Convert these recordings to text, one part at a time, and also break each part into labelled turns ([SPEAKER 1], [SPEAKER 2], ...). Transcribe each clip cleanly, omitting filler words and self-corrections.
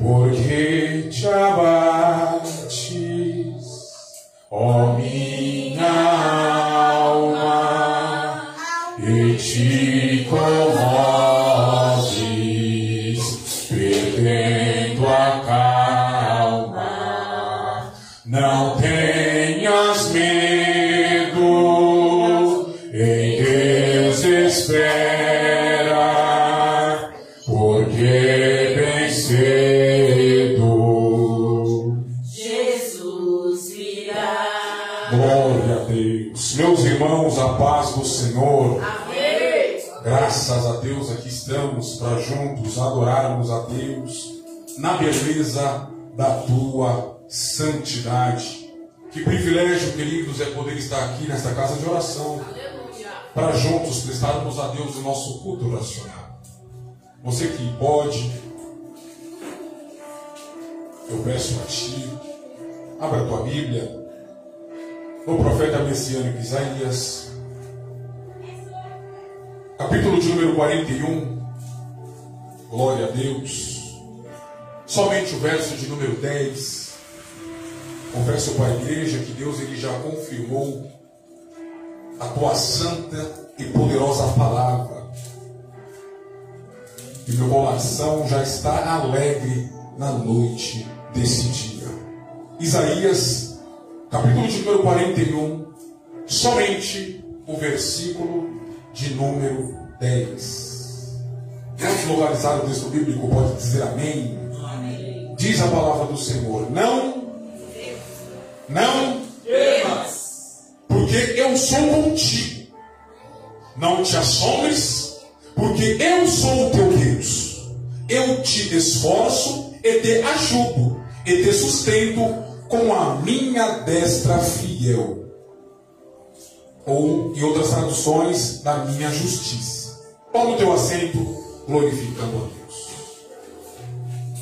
[SPEAKER 1] Porque te abates, ó minha alma, e te comoves, perdendo a calma. Não tenhas medo, em Deus espera, porque bem cedo
[SPEAKER 2] Jesus virá.
[SPEAKER 1] Glória a Deus. Meus irmãos, a paz do Senhor.
[SPEAKER 2] Amém.
[SPEAKER 1] Graças a Deus aqui estamos para juntos adorarmos a Deus na beleza da tua santidade. Que privilégio, queridos, é poder estar aqui nesta casa de oração para juntos prestarmos a Deus o nosso culto oracional. Você que pode, eu peço a ti, abra a tua Bíblia no profeta messiânico Isaías, capítulo de número 41. Glória a Deus. Somente o verso de número 10. Confesso para a igreja que Deus ele já confirmou a tua santa e poderosa palavra. E meu coração já está alegre na noite desse dia. Isaías, capítulo de número 41, somente o versículo de número 10. Vamos localizar o texto bíblico, pode dizer amém?
[SPEAKER 2] Amém.
[SPEAKER 1] Diz a palavra do Senhor: não
[SPEAKER 2] temas,
[SPEAKER 1] porque eu sou contigo. Não te assombres, porque eu sou o teu Deus. Eu te esforço e te ajudo e te sustento com a minha destra fiel. Ou, em outras traduções, da minha justiça. Toma o teu assento, glorificando a Deus.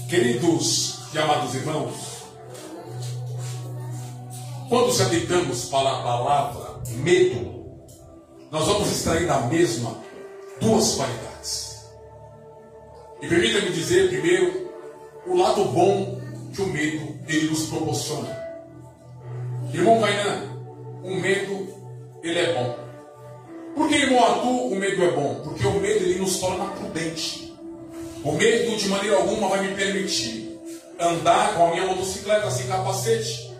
[SPEAKER 1] Queridos e amados irmãos, quando se atentamos para a palavra medo, nós vamos extrair da mesma duas qualidades. E permita-me dizer primeiro o lado bom que o medo ele nos proporciona. Irmão Kainan, o medo ele é bom. Por que, irmão Arthur, o medo é bom? Porque o medo ele nos torna prudente. O medo de maneira alguma vai me permitir andar com a minha motocicleta sem capacete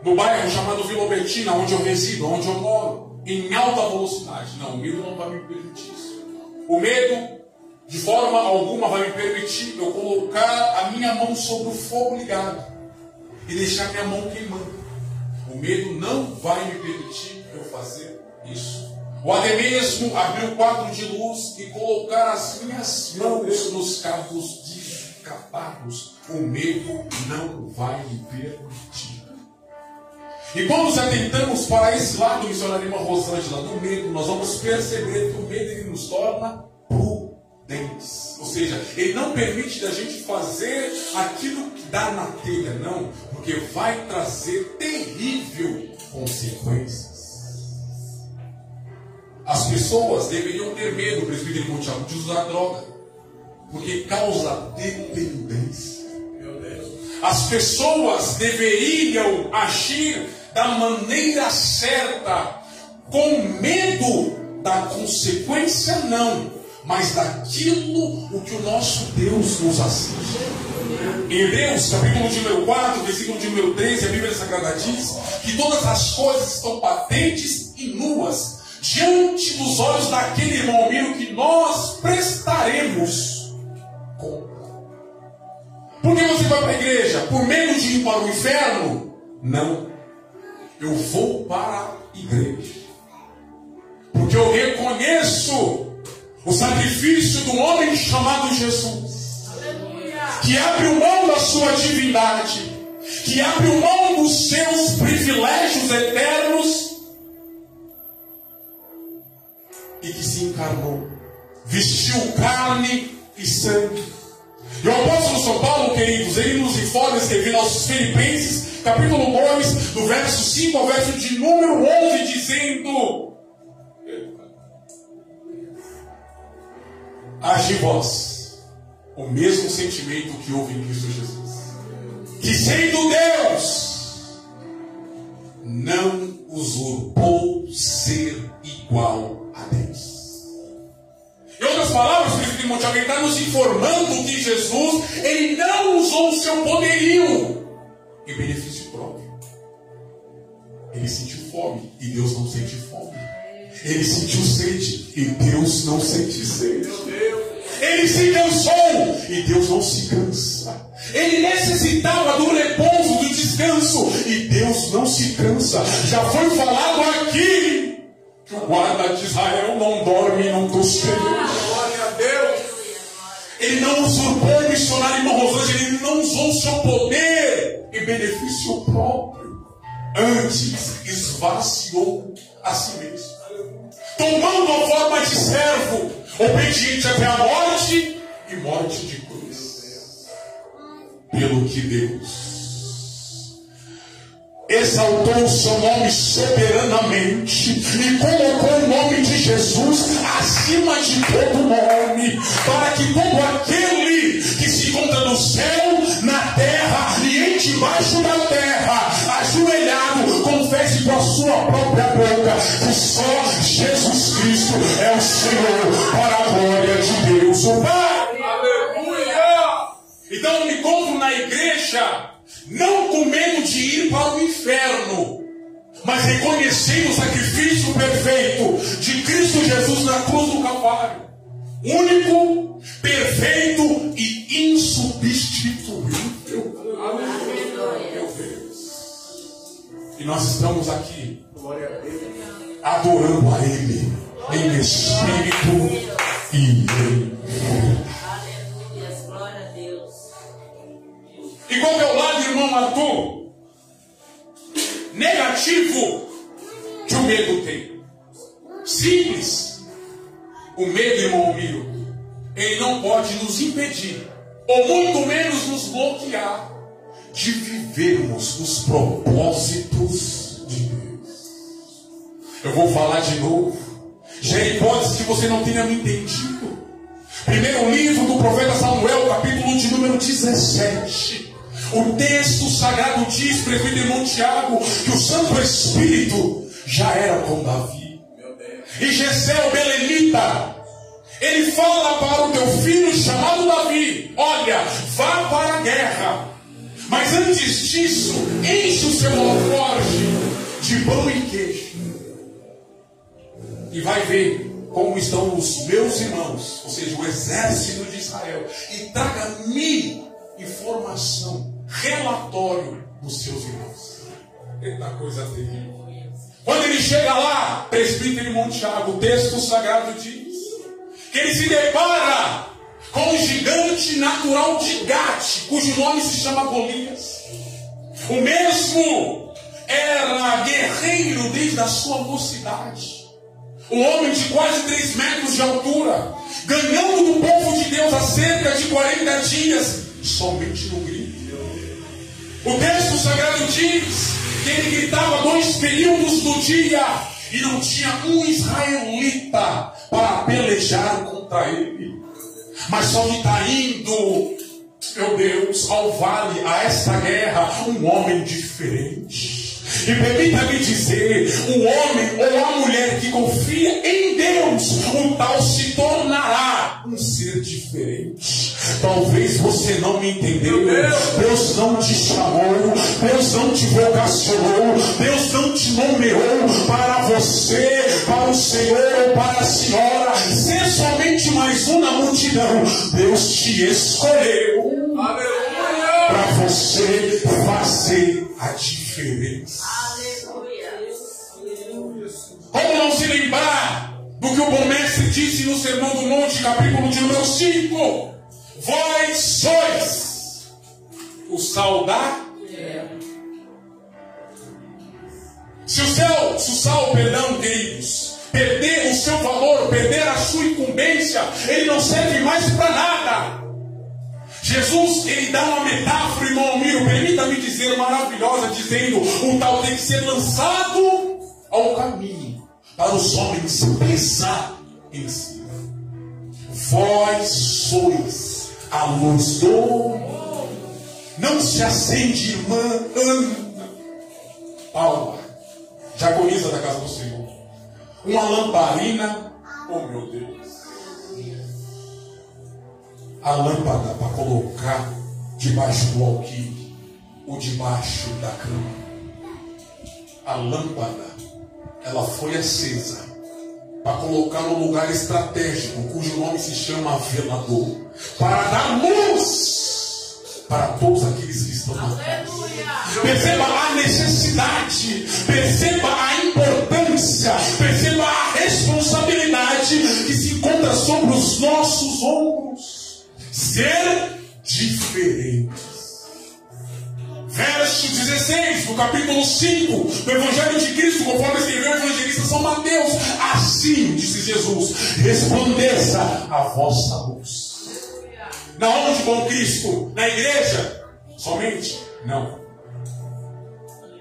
[SPEAKER 1] no bairro chamado Vila Albertina, onde eu resido, onde eu moro, em alta velocidade. Não, o medo não vai me permitir isso. O medo, de forma alguma, vai me permitir eu colocar a minha mão sobre o fogo ligado e deixar minha mão queimando. O medo não vai me permitir eu fazer isso. Ou até mesmo abrir o quadro de luz e colocar as minhas mãos nos cabos desencapados. O medo não vai me permitir. E quando nos atentamos para esse lado, missionária irmã Rosângela, do medo, nós vamos perceber que o medo ele nos torna prudentes. Ou seja, ele não permite da gente fazer aquilo que dá na telha, não, porque vai trazer terrível consequências. As pessoas deveriam ter medo, presbítero Montiago, de usar droga, porque causa dependência.
[SPEAKER 3] Meu Deus.
[SPEAKER 1] As pessoas deveriam agir da maneira certa, com medo da consequência, não, mas daquilo o que o nosso Deus nos assiste. Em Hebreus, capítulo de número 4, versículo de número 13, a Bíblia Sagrada diz que todas as coisas estão patentes e nuas diante dos olhos daquele irmão meu que nós prestaremos conta. Por que você vai para a igreja? Por medo de ir para o inferno? Não. Eu vou para a igreja porque eu reconheço o sacrifício do homem chamado Jesus, que abriu mão da sua divindade, que abriu mão dos seus privilégios eternos e que se encarnou, vestiu carne e sangue. E o apóstolo São Paulo, queridos, ele nos informa, escrevendo aos Filipenses, capítulo 2, do verso 5 ao verso de número 11, dizendo: age vós, o mesmo sentimento que houve em Cristo Jesus. Que sendo Deus, não usurpou ser igual a Deus. Em outras palavras, Cristo de Montiago, ele está nos informando que Jesus, ele não usou o seu poderio em benefício próprio. Ele sentiu fome e Deus não sente fome. Ele sentiu sede e Deus não sente sede. Ele se cansou e Deus não se cansa. Ele necessitava do repouso, do descanso, e Deus não se cansa. Já foi falado aqui que o guarda de Israel não dorme e não tosqueia. Glória a Deus. Ele não usurpou o missionário irmão Rosângela, ele não usou o seu poder em benefício próprio. Antes esvaziou a si mesmo, tomando a forma de servo, obediente até a morte e morte de cruz. Pelo que Deus exaltou o seu nome soberanamente e colocou o nome de Jesus acima de todo nome, para que todo aquele que se encontra no céu, na terra e em debaixo da terra, ajoelhado, confesse com a sua própria boca que só Jesus Cristo é o Senhor, para a glória de Deus o Pai. Aleluia! Então eu me encontro na igreja não com medo de ir para o inferno, mas reconhecendo o sacrifício perfeito de Cristo Jesus na cruz do Calvário, único, perfeito e insubstituível. Meu Deus. E nós estamos aqui adorando a Ele em espírito e em verdade. E qual é o lado, irmão Arthur, negativo que o medo tem? Simples. O medo, irmão Miro, ele não pode nos impedir, ou muito menos nos bloquear, de vivermos os propósitos de Deus. Eu vou falar de novo. Já é hipótese que você não tenha me entendido. Primeiro livro do profeta Samuel, capítulo de número 17. O texto sagrado diz, presbítero irmão Tiago, que o Santo Espírito já era com Davi. E Jessé, o belemita, ele fala para o teu filho chamado Davi: olha, vá para a guerra, mas antes disso, enche o seu alforje de pão e queijo, e vai ver como estão os meus irmãos, ou seja, o exército de Israel, e traga-me informação, relatório dos seus irmãos. Eita coisa terrível. Quando ele chega lá, presbítero irmão Tiago, o texto sagrado diz que ele se depara com um gigante natural de Gate, cujo nome se chama Golias. O mesmo era guerreiro desde a sua mocidade, um homem de quase 3 metros de altura, ganhando do povo de Deus há cerca de 40 dias, somente no grito. O texto sagrado diz que ele gritava 2 períodos do dia e não tinha um israelita para pelejar contra ele. Mas só que está indo, meu Deus, ao vale, a esta guerra, um homem diferente. E permita-me dizer, o homem ou a mulher que confia em Deus, o tal se tornará um ser diferente. Talvez você não me entendeu. Deus não te chamou, Deus não te vocacionou, Deus não te nomeou para você, para o Senhor ou para a senhora ser somente mais um na multidão. Deus te escolheu para você fazer a diferença. Como não se lembrar do que o bom mestre disse no Sermão do Monte, capítulo de número 5? Vós sois o sal da terra. Se o sal, queridos, perder o seu valor, perder a sua incumbência, ele não serve mais para nada. Jesus, ele dá uma metáfora, irmão Almiro, permita-me dizer, maravilhosa, dizendo: o tal tem que ser lançado ao caminho, para os homens pisar em si. Vós sois a luz do mundo. Não se acende, irmã Ana Paula, diaconisa da casa do Senhor, uma lamparina, oh meu Deus, a lâmpada para colocar debaixo do alqueire ou debaixo da cama. A lâmpada, ela foi acesa para colocar no lugar estratégico, cujo nome se chama velador, para dar luz para todos aqueles que estão na casa. Perceba a necessidade, perceba a importância, perceba a responsabilidade que se encontra sobre os nossos ombros. Ser diferentes. Verso 16 do capítulo 5 do Evangelho de Cristo, conforme escreveu o evangelista São Mateus. Assim, disse Jesus, resplandeça a vossa luz. Na onde com Cristo? Na igreja? Somente? Não.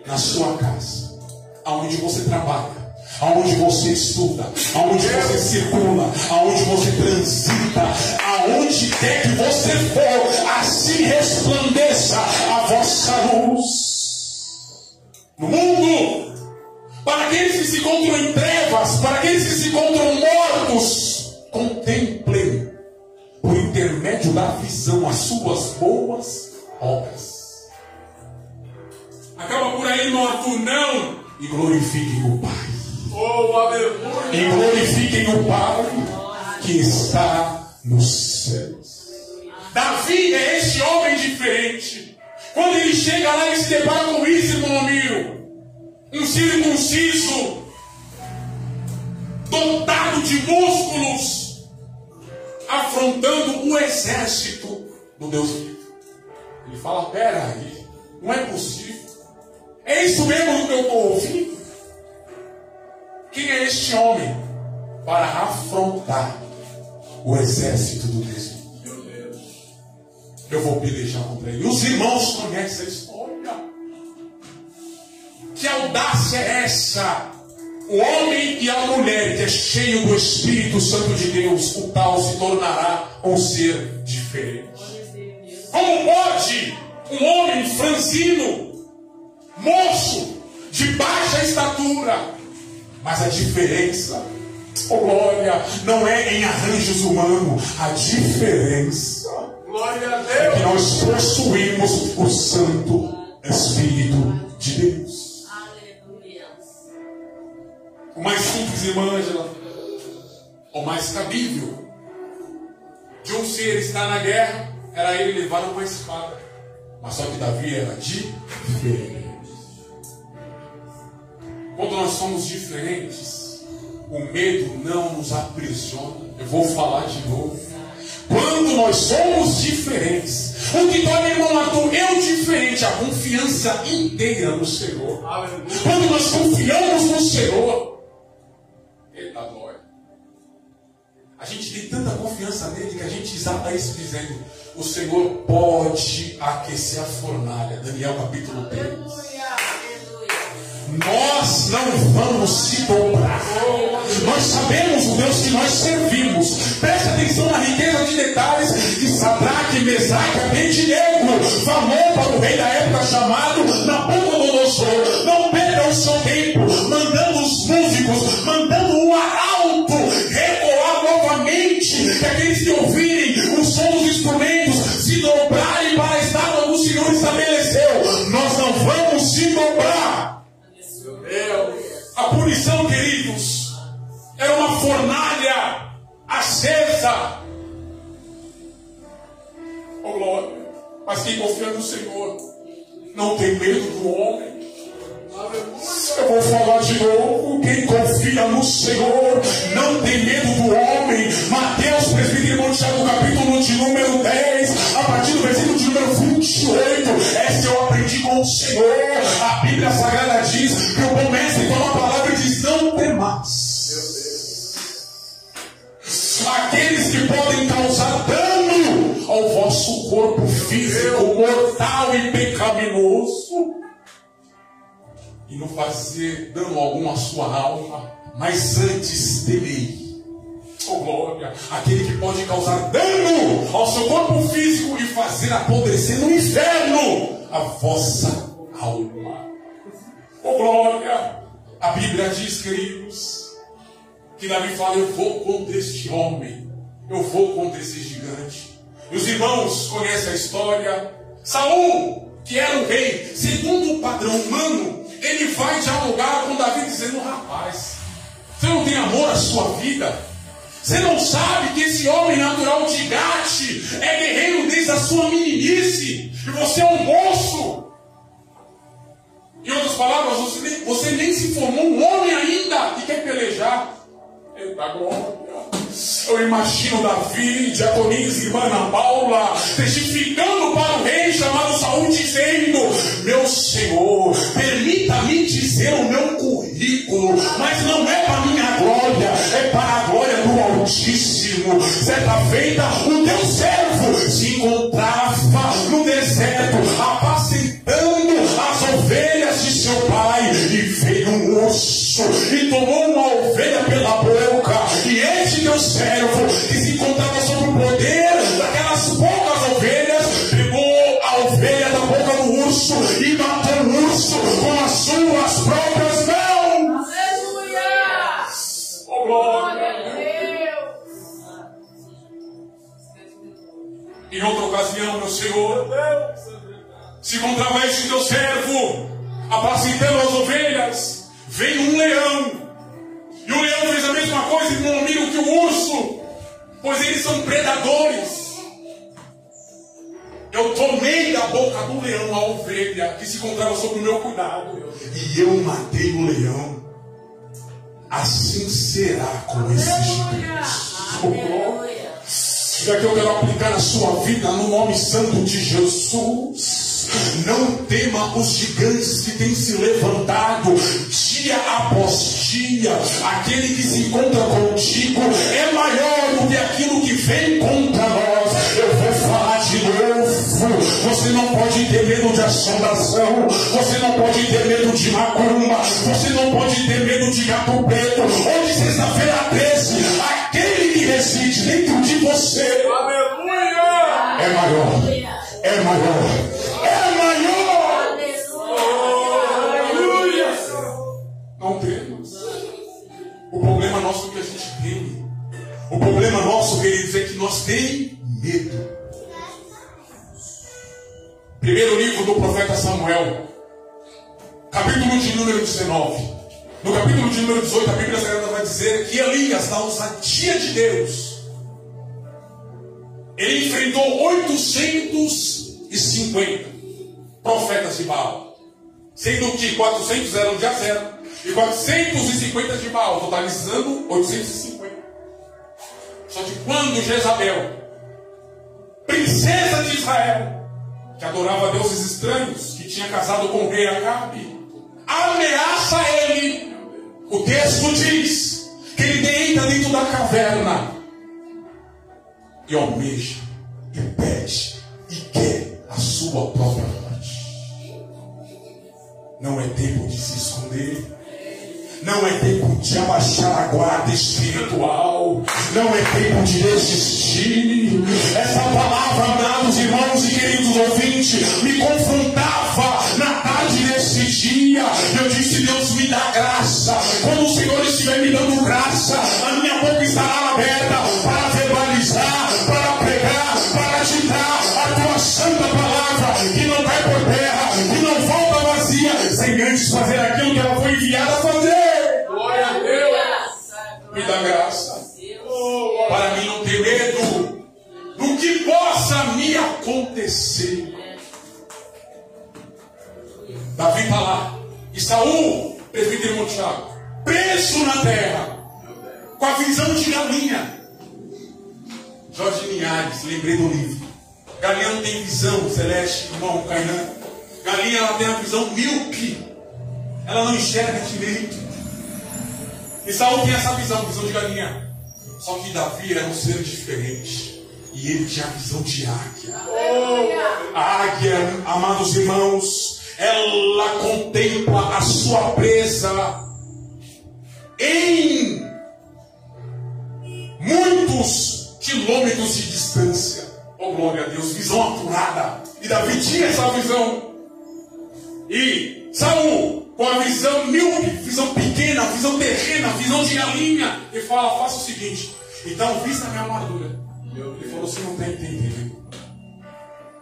[SPEAKER 1] Na sua casa, aonde você trabalha, aonde você estuda, aonde você circula, aonde você transita, aonde quer que você for, assim resplandeça a vossa luz. No mundo, para aqueles que se encontram em trevas, para aqueles que se encontram mortos, contemplem, por intermédio da visão, as suas boas obras. Acaba por aí no ato não. E glorifiquem o Pai.
[SPEAKER 2] Oh, aleluia.
[SPEAKER 1] E glorifiquem o Pai que está nos céus. Davi é este homem diferente. Quando ele chega lá, ele se depara com isso, irmão amigo. Um circunciso, dotado de músculos, afrontando o exército do Deus vivo. Ele fala, pera aí, não é possível. É isso mesmo que eu estou ouvindo? Quem é este homem para afrontar o exército do Deus vivo? Eu vou pelejar contra ele. Os irmãos conhecem a história. Que audácia é essa? O homem e a mulher que é cheio do Espírito Santo de Deus, o tal se tornará um ser diferente. Como pode um homem franzino, moço, de baixa estatura, mas a diferença, oh glória, não é em arranjos humanos, a diferença
[SPEAKER 2] Glória a Deus.
[SPEAKER 1] é que nós possuímos o Santo Espírito de Deus.
[SPEAKER 2] Aleluia.
[SPEAKER 1] O mais simples, irmã Ângela, o mais cabível de um ser estar na guerra era ele levar uma espada, mas só que Davi era diferente. Quando nós somos diferentes, o medo não nos aprisiona. Eu vou falar de novo. Quando nós somos diferentes, o que torna, irmão Arthur, eu diferente, a confiança inteira no Senhor. Quando nós confiamos no Senhor, eita glória, a gente tem tanta confiança nele que a gente exata isso dizendo, o Senhor pode aquecer a fornalha. Daniel capítulo 3. Nós não vamos se dobrar. Nós sabemos o Deus que nós servimos. Preste atenção na riqueza de detalhes que Sadraque, Mesaque, Abednego falou para o rei da época chamado Nabucodonosor. Não perca o seu tempo mandando os músicos, mandando o arauto recuar novamente, que aqueles que ouvirem o som dos instrumentos se dobrarem para a estátua do Senhor estabeleceu. Nós não vamos se dobrar. A punição, queridos, era uma fornalha acesa. Oh glória. Mas quem confia no Senhor não tem medo do homem. Eu vou falar de novo. Quem confia no Senhor não tem medo do homem. Mateus, presbítero Tiago, capítulo de número 10, a partir do versículo de número 28. Essa eu aprendi com o Senhor. A Bíblia Sagrada diz que o bom mestre toma a palavra e diz: não temais aqueles que podem causar dano ao vosso corpo físico, mortal e pecaminoso, e não fazer dano algum à sua alma, mas antes temei. Oh, glória! Aquele que pode causar dano ao seu corpo físico e fazer apodrecer no inferno a vossa alma. Oh, glória! A Bíblia diz, queridos, que Davi fala: eu vou contra este homem, eu vou contra esse gigante. E os irmãos conhecem a história. Saul, que era o rei, segundo o padrão humano, ele vai dialogar com Davi dizendo: rapaz, você não tem amor à sua vida? Você não sabe que esse homem natural de Gate é guerreiro desde a sua meninice, e você é um moço? Em outras palavras, você nem se formou um homem ainda e quer pelejar. Eita glória! Eu imagino Davi, Diaconisa, irmã Ana Paula, testificando para o rei chamado Saul, dizendo: meu Senhor, permita-me dizer o meu currículo, mas não é para a minha glória, é para a glória do Altíssimo. Certa feita, o teu servo se encontrava no deserto, apacentando as ovelhas de seu pai, e veio um urso e tomou uma ovelha pela boca, e este teu servo, que se encontrava sob o poder daquelas poucas ovelhas, pegou a ovelha da boca do urso e matou o urso com as suas próprias mãos.
[SPEAKER 2] Aleluia!
[SPEAKER 1] Oh, glória
[SPEAKER 2] a Deus!
[SPEAKER 1] Em outra ocasião, meu Senhor, se encontrava este teu servo apacentando as ovelhas, veio um leão. E o leão fez a mesma coisa, meu amigo, que o urso, pois eles são predadores. Eu tomei da boca do leão a ovelha que se encontrava sob o meu cuidado, e eu matei o leão. Assim será com esses gigantes. E aqui eu quero aplicar na sua vida, no nome santo de Jesus. Não tema os gigantes que têm se levantado dia após dia. Aquele que se encontra contigo é maior do que aquilo que vem contra nós. Eu vou falar de novo. Você não pode ter medo de assombração. Você não pode ter medo de macumba. Você não pode ter medo de gato preto. Hoje, sexta-feira 13, aquele que reside dentro de você,
[SPEAKER 2] Aleluia!
[SPEAKER 1] é maior. É maior. É maior.
[SPEAKER 2] Aleluia!
[SPEAKER 1] Não temos. O problema nosso é que a gente tem. O problema nosso, queridos, é que nós temos medo. Primeiro livro do profeta Samuel, capítulo de número 19. No capítulo de número 18, a Bíblia Sagrada vai dizer que Elias, na ousadia de Deus, ele enfrentou 850 profetas de Baal, sendo que 400 eram de Azera e 450 de Baal, totalizando 850. Só que quando Jezabel, princesa de Israel, que adorava deuses estranhos, que tinha casado com o rei Acabe, ameaça ele, o texto diz que ele entra dentro da caverna e almeja, e pede, e quer a sua própria morte. Não é tempo de se esconder. Não é tempo de abaixar a guarda espiritual. Não é tempo de desistir. Essa palavra, amados irmãos e queridos ouvintes, me confrontava na tarde desse dia. Eu disse: Deus, me dá graça. Quando o Senhor estiver me dando graça, a minha boca estará aberta para verbalizar, para pregar, para agitar a tua santa palavra, que não cai por terra, que não volta vazia, sem antes fazer aquilo que ela foi enviada a fazer.
[SPEAKER 2] Glória a Deus!
[SPEAKER 1] Me dá graça para mim não ter medo do que possa me acontecer. Davi está lá, e Saul, presbítero irmão Tiago, preso na terra, com a visão de galinha. Jorge Linhares, lembrei do livro. Galinha não tem visão celeste, irmão Cainan. Galinha, ela tem a visão míope, ela não enxerga direito. E Saul tem essa visão de galinha. Só que Davi era um ser diferente, e ele tinha a visão de águia. A águia, amados irmãos, ela contempla a sua presa em muitos quilômetros de distância. Oh, glória a Deus, visão apurada. E Davi tinha essa visão. E Saul, com a visão míope, visão pequena, visão terrena, visão de galinha, ele fala, faça o seguinte, então vista a minha armadura. Ele falou, você não está entendendo.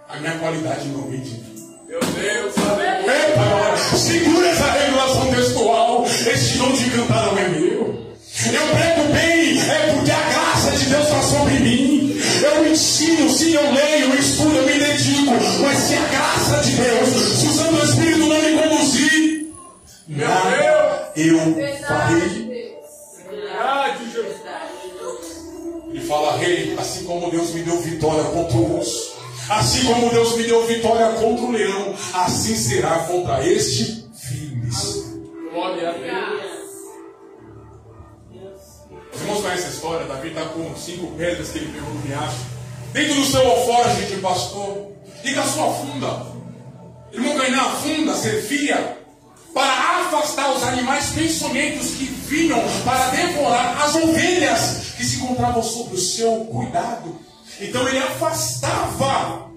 [SPEAKER 1] A minha qualidade não vem de mim.
[SPEAKER 2] Meu Deus, aleluia.
[SPEAKER 1] Epa, agora, segura essa revelação textual. Este dom de cantar não é meu. Eu prego bem, é porque a graça de Deus está sobre mim. Eu ensino, sim, eu leio, eu estudo, eu me dedico. Mas se a graça de Deus, se o Santo Espírito não me conduzir, nada eu farei.
[SPEAKER 2] Verdade, Jesus.
[SPEAKER 1] Ele fala, rei, assim como Deus me deu vitória contra o urso, assim como Deus me deu vitória contra o leão, assim será contra este filho.
[SPEAKER 2] Glória a Deus.
[SPEAKER 1] Os irmãos conhecem a história? Davi está com 5 pedras que ele pegou no riacho, dentro do seu alforje de pastor, e com a sua funda. Irmão, ganhar a funda servia para afastar os animais peçonhentos que vinham para devorar as ovelhas que se encontravam sob o seu cuidado. Então ele afastava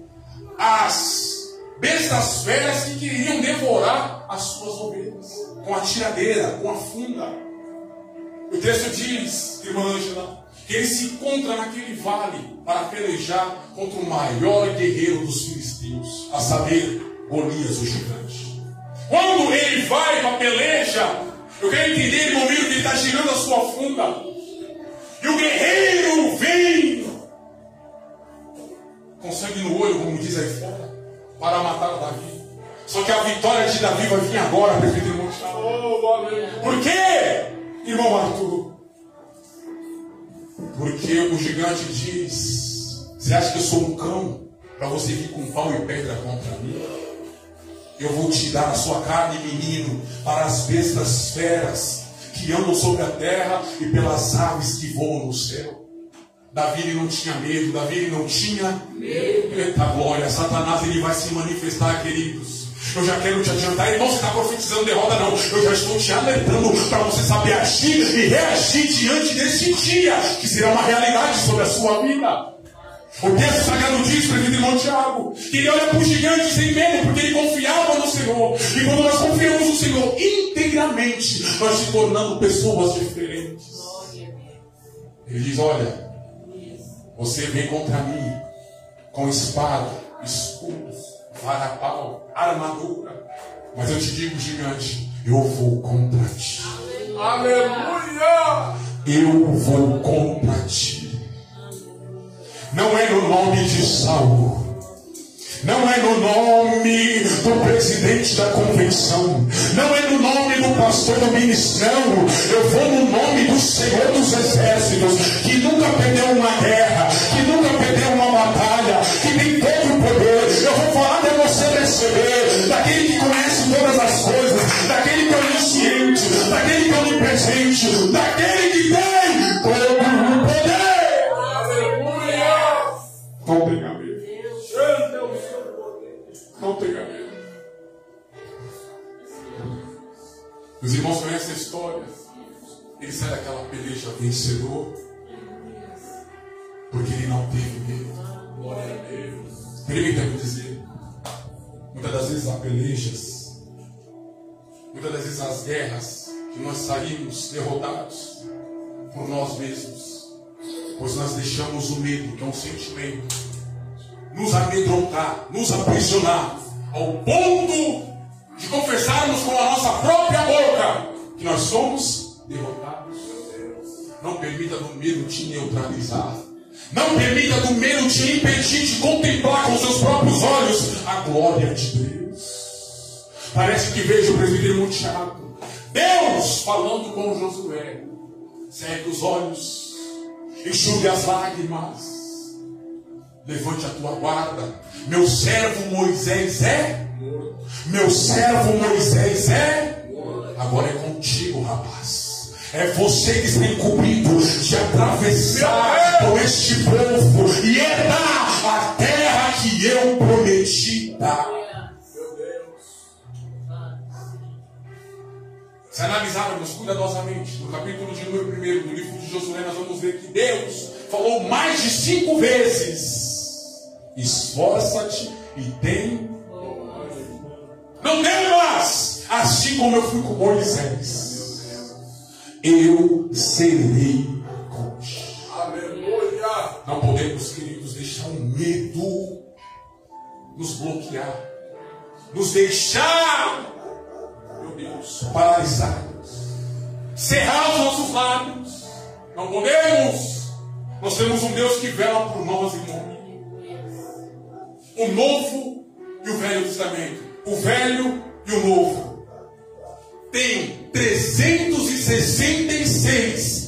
[SPEAKER 1] as bestas feras que queriam devorar as suas ovelhas com a tiradeira, com a funda. O texto diz, irmã Ângela, que ele se encontra naquele vale para pelejar contra o maior guerreiro dos filisteus, a saber, Golias, o gigante. Quando ele vai para a peleja, eu quero entender no momento que ele está girando a sua funda, e o guerreiro vem com sangue no olho, como diz aí fora, para matar Davi. Só que a vitória de Davi vai vir agora, presbítero Montiel. Por quê, irmão Arthur? Porque o gigante diz, você acha que eu sou um cão para você vir com pau e pedra contra mim? Eu vou te dar a sua carne, menino, para as bestas feras que andam sobre a terra e pelas aves que voam no céu. Davi ele não tinha medo, Davi ele não tinha medo. Eita glória, Satanás ele vai se manifestar, queridos. Eu já quero te adiantar, irmão, você está profetizando derrota, não. Eu já estou te alertando para você saber agir e reagir diante desse dia, que será uma realidade sobre a sua vida. O texto sagrado diz, presbítero irmão Tiago, que ele olha para o gigante sem medo, porque ele confiava no Senhor. E quando nós confiamos no Senhor integramente, nós se tornamos pessoas diferentes. Ele diz, olha, você vem contra mim com espada, escudo, varapau, armadura. Mas eu te digo, gigante, eu vou contra ti.
[SPEAKER 2] Aleluia!
[SPEAKER 1] Eu vou contra ti. Não é no nome de Saul. Não é no nome do presidente da convenção. Não é no nome do pastor do ministério. Eu vou no nome do Senhor dos Exércitos, que nunca perdeu uma guerra, que nunca perdeu uma batalha, que tem todo o poder. Eu vou falar de você receber, daquele que conhece todas as coisas, daquele que é onisciente, daquele que é onipresente, daquele que tem todo o poder. Não tenha medo. Não tenha medo. Os irmãos conhecem a história. Ele sai daquela peleja vencedor, porque ele não teve medo. Glória a Deus. Permita-me dizer, muitas das vezes há pelejas, muitas das vezes as guerras, que nós saímos derrotados por nós mesmos. Pois nós deixamos o medo, que é um sentimento, nos amedrontar, nos aprisionar, ao ponto de confessarmos com a nossa própria boca que nós somos derrotados. Não permita do medo te neutralizar. Não permita do medo te impedir de contemplar com seus próprios olhos a glória de Deus. Parece que vejo o presbítero Montiago, Deus falando com Josué. Segue os olhos, enxugue as lágrimas, levante a tua guarda. Meu servo Moisés é morto. Meu servo Moisés é morto. Agora é contigo, rapaz. É você que está incumbido de atravessar com este povo e herdar a terra que eu prometi dar. Se analisarmos cuidadosamente no capítulo de número 1 do livro de Josué, nós vamos ver que Deus falou mais de 5 vezes: esforça-te e tem. Não temas, assim como eu fui com Moisés, eu serei contigo.
[SPEAKER 2] Aleluia.
[SPEAKER 1] Não podemos, queridos, deixar o medo nos bloquear, nos deixar, meu Deus, paralisados, cerrar os nossos lábios. Não podemos. Nós temos um Deus que vela por nós, irmão. O Novo e o Velho Testamento, o Velho e o Novo, tem 366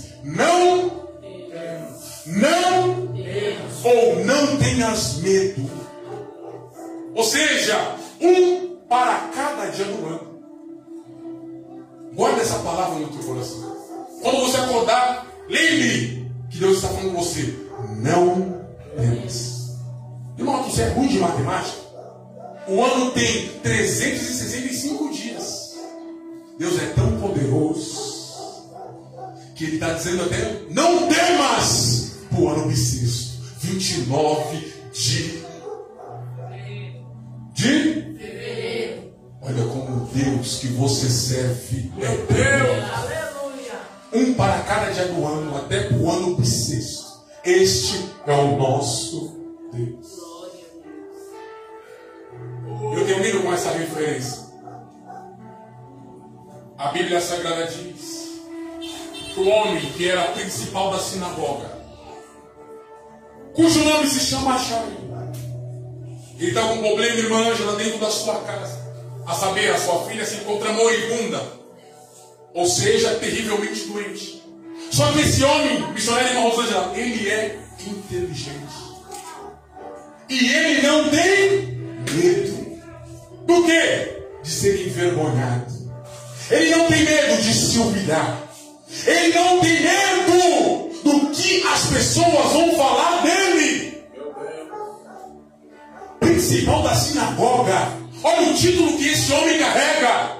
[SPEAKER 1] ou não tenhas medo. Ou seja, um para cada dia do ano. Guarda essa palavra no teu coração. Quando você acordar, lembre que Deus está falando com você: não temas. Irmão, você é ruim de matemática? O ano tem 365 dias. Deus é tão poderoso que Ele está dizendo até: não temas para o ano bissexto, 29 de fevereiro. Olha como Deus que você serve é Deus. Um para cada dia do ano, até para o ano bissexto. Este é o nosso Deus. Eu termino com essa referência. A Bíblia Sagrada diz que o homem que era principal da sinagoga, cujo nome se chama Jairo, ele está com um problema, irmã Ângela, dentro da sua casa. A saber, a sua filha se encontra moribunda, ou seja, terrivelmente doente. Só que esse homem, missionário irmã Rosângela, ele é inteligente. E ele não tem medo. Do quê? De ser envergonhado. Ele não tem medo de se humilhar. Ele não tem medo do que as pessoas vão falar dele. Principal da sinagoga. Olha o título que esse homem carrega.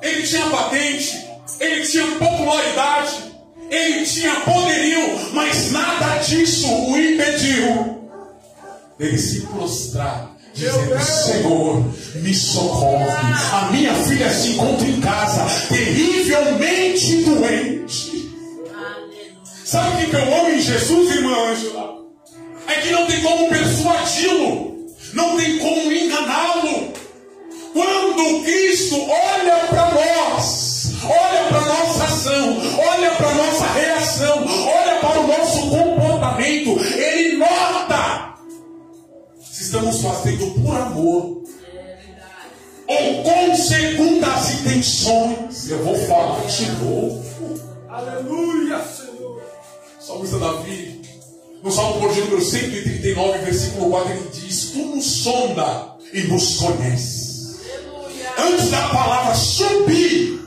[SPEAKER 1] Ele tinha patente, ele tinha popularidade, ele tinha poderio, mas nada disso o impediu dele se prostrar, dizendo: Senhor, me socorre, a minha filha se encontra em casa, terrivelmente doente. Sabe o que eu amo em Jesus, irmã Ângela? É que não tem como persuadi-lo, não tem como enganá-lo. Quando Cristo olha para nós, olha para a nossa ação, olha para a nossa reação, olha para o nosso comportamento, Ele nota se estamos fazendo por amor ou com segundas intenções. Eu vou falar de novo. Aleluia, Senhor. Salmista Davi, no Salmo de número 139, versículo 4, ele diz: Tu nos sonda e nos conhece. Antes da palavra subir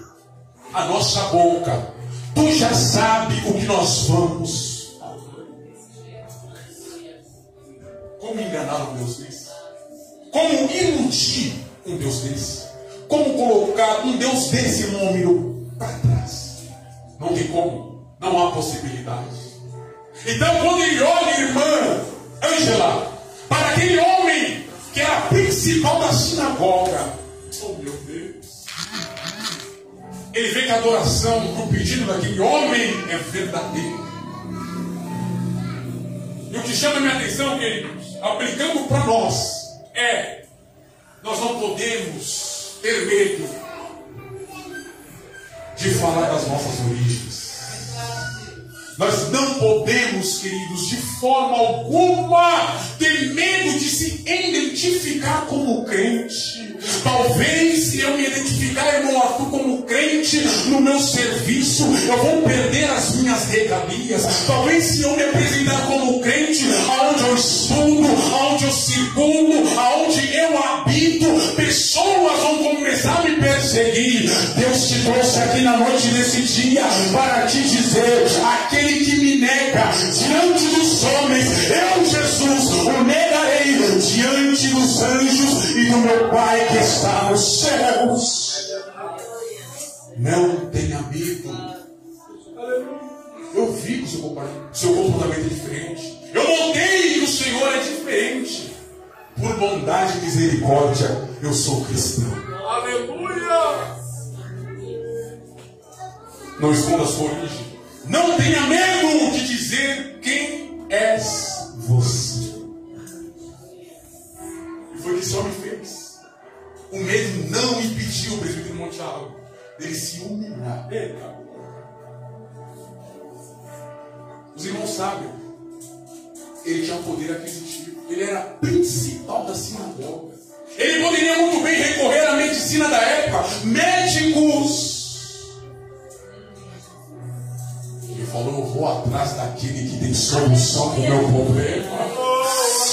[SPEAKER 1] a nossa boca, Tu já sabe o que nós vamos. Como enganar um Deus desse? Como iludir um Deus desse? Como colocar um Deus desse número para trás? Não tem como, não há possibilidade. Então, quando ele olha, irmã Ângela, para aquele homem que era principal da sinagoga, oh meu Deus, ele vê que a adoração, o pedido daquele homem é verdadeiro. E o que chama a minha atenção, queridos, aplicando para nós, nós não podemos ter medo de falar das nossas origens. Nós não podemos, queridos, de forma alguma ter medo de se identificar como crente. Talvez, se eu me identificar, irmão Arthur, como crente no meu serviço, eu vou perder as minhas regalias. Talvez, se eu me apresentar como crente, aonde eu estudo, aonde eu circulo, aonde eu habito, pessoas vão começar a me perseguir. Deus te trouxe aqui na noite desse dia para te dizer: aquele que me nega diante dos homens, eu, Jesus, o negarei diante dos anjos e do meu Pai que está nos céus. Não tenha medo. Eu vi que o seu comportamento é diferente. Eu notei que o Senhor é diferente. Por bondade e misericórdia, eu sou cristão.
[SPEAKER 2] Aleluia!
[SPEAKER 1] Não esconda a sua origem. Não tenha medo de dizer quem és você. E foi o que esse homem fez. O medo não impediu o presbítero Montiago dele se humilhar. Os irmãos sabem, ele tinha um poder aquisitivo. Ele era principal da sinagoga. Ele poderia muito bem recorrer à medicina da época, médicos. Ele falou: eu vou atrás daquele que tem solução para o meu problema.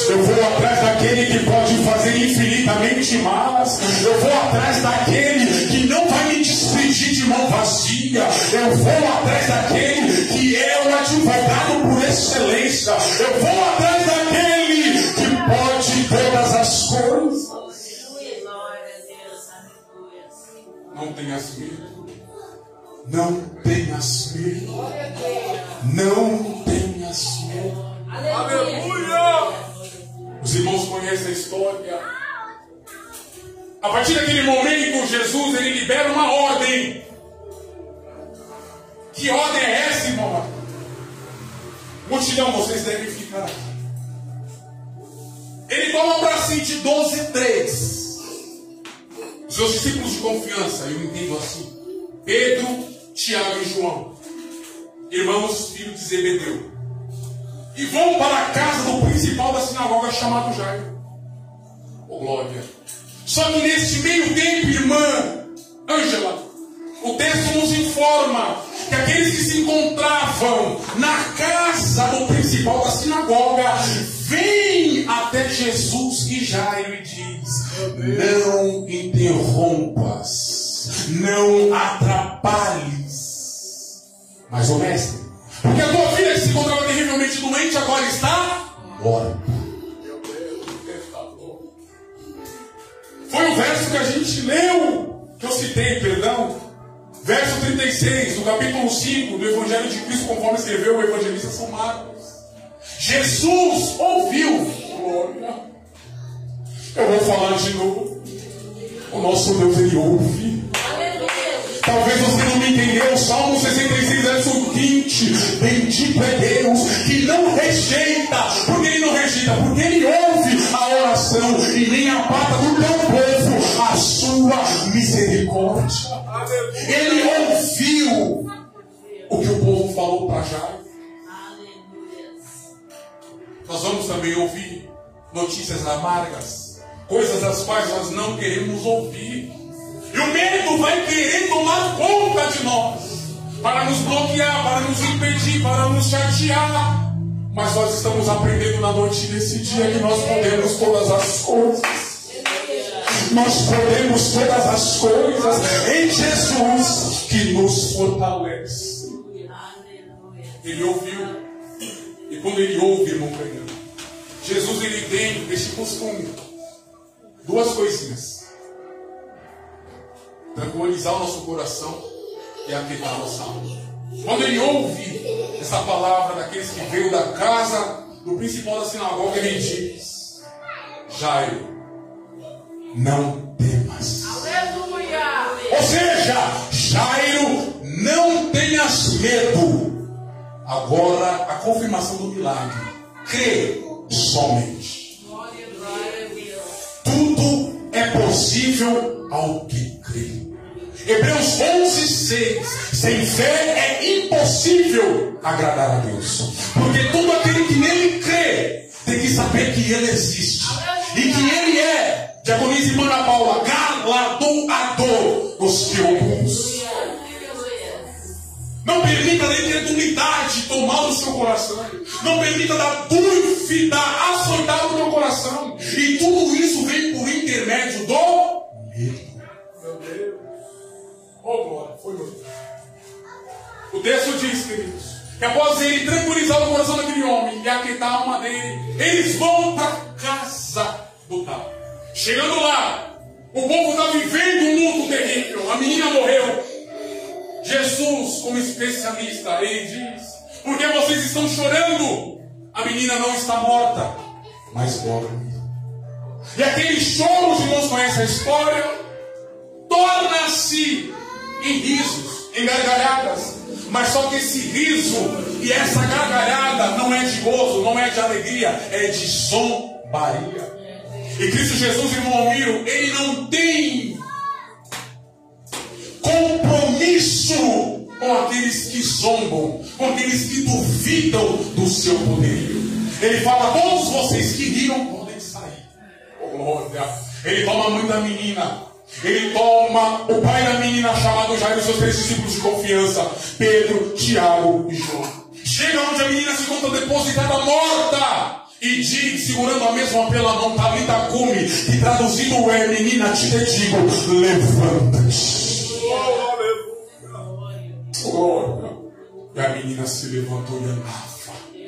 [SPEAKER 1] Eu vou atrás daquele que pode fazer infinitamente mais. Eu vou atrás daquele que não vai me despedir de mão vazia. Eu vou atrás daquele que é o advogado por excelência. Eu vou atrás daquele que pode todas as coisas. Não tenhas medo. Não tenhas medo. Não tenhas medo.
[SPEAKER 2] Aleluia!
[SPEAKER 1] Os irmãos conhecem a história. A partir daquele momento, Jesus ele libera uma ordem. Que ordem é essa, irmão? Multidão, vocês devem ficar aqui. Ele toma para si de 12 3. Os seus discípulos de confiança, eu entendo assim: Pedro, Tiago e João, irmãos filhos de Zebedeu. E vão para a casa do principal da sinagoga chamado Jairo. Oh, glória! Só que neste meio tempo, irmã Ângela, o texto nos informa que aqueles que se encontravam na casa do principal da sinagoga vêm até Jesus e Jairo e diz: não interrompas, não atrapalhes. Mas o mestre, porque a tua filha que se encontrava terrivelmente doente agora está morta. Foi o verso que a gente leu, que eu citei, perdão. Verso 36, do capítulo 5 do Evangelho de Cristo, conforme escreveu o evangelista São Marcos. Jesus ouviu. Glória. Eu vou falar de novo. O nosso Deus, Ele ouve. Talvez você não me entendeu. Salmo 66, verso 20. Bendito é Deus que não rejeita. Por que Ele não rejeita? Porque Ele ouve a oração e nem aparta do teu povo a sua misericórdia. Ele ouviu o que o povo falou para Jairo. Nós vamos também ouvir notícias amargas, coisas das quais nós não queremos ouvir. E o medo vai querer tomar conta de nós, para nos bloquear, para nos impedir, para nos chatear. Mas nós estamos aprendendo na noite desse dia que nós podemos todas as coisas. Nós podemos todas as coisas em Jesus que nos fortalece. Ele ouviu. E quando ele ouve, irmão pregando, Jesus ele tem este costume. Duas coisinhas: tranquilizar o nosso coração e aquietar a nossa alma. Quando ele ouve essa palavra daqueles que veio da casa do principal da sinagoga, ele diz: Jairo, não temas.
[SPEAKER 2] Aleluia!
[SPEAKER 1] Ou seja, Jairo, não tenhas medo. Agora a confirmação do milagre: crê somente. Tudo é possível ao que crê. Hebreus 11:6. Sem fé é impossível agradar a Deus, porque todo aquele que nele crê tem que saber que ele existe e que ele é, diaconisa irmã Ana Paula, galardoador dos que o buscam. Não permita a incredulidade tomar o seu coração. Não permita a dúvida açoitar o teu coração. E tudo isso vem por intermédio do medo.
[SPEAKER 2] Meu Deus.
[SPEAKER 1] Oh, glória. Foi meu Deus. O texto diz, queridos, que após ele tranquilizar o coração daquele homem e aquietar a alma dele, eles vão para a casa do tal. Chegando lá, o povo está vivendo um luto terrível. A menina morreu. Jesus, como especialista, ele diz: por que vocês estão chorando? A menina não está morta, mas dorme. E aquele choro, os irmãos conhecem a história, torna-se em risos, em gargalhadas. Mas só que esse riso e essa gargalhada não é de gozo, não é de alegria, é de zombaria. E Cristo Jesus, irmão Almiro, ele não tem compromisso com aqueles que zombam, com aqueles que duvidam do seu poderio. Ele fala: todos vocês que riram podem sair. Oh, glória. Ele toma muita menina. Ele toma o pai da menina, chamado Jairo, e seus 3 discípulos de confiança, Pedro, Tiago e João. Chega onde a menina se encontra depositada morta e diz, segurando a mesma pela mão, Talita cumi, que traduzido é: menina, te digo, levanta-te. Glória. E a menina se levantou e andava.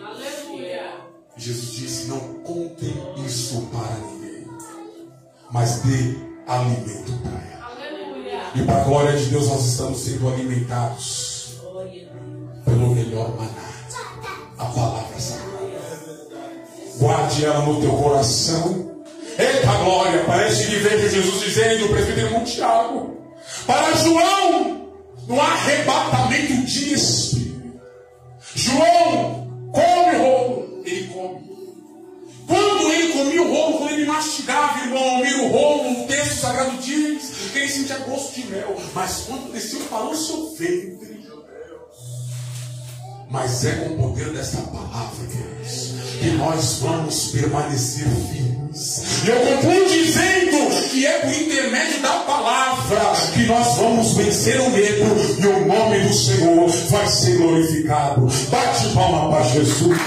[SPEAKER 2] Aleluia.
[SPEAKER 1] Jesus disse: não contem isso para ninguém, mas dê alimento para ela.
[SPEAKER 2] Aleluia.
[SPEAKER 1] E para a glória de Deus, nós estamos sendo alimentados pelo melhor maná, a palavra sagrada. Guarde ela no teu coração. Eita glória! Parece que vejo Jesus dizendo, o presbítero Tiago, para João, no arrebatamento de espírito: João, come o rolo. Ele come. Quando ele comia o rolo, quando ele mastigava, irmão, o rolo, o texto sagrado diz que ele sentia gosto de mel. Mas quando desceu para o seu ventre, mas é com o poder desta palavra, queridos, que nós vamos permanecer firmes. E eu concluo dizendo que é por intermédio da palavra que nós vamos vencer o medo, e o nome do Senhor vai ser glorificado. Bate palma para Jesus.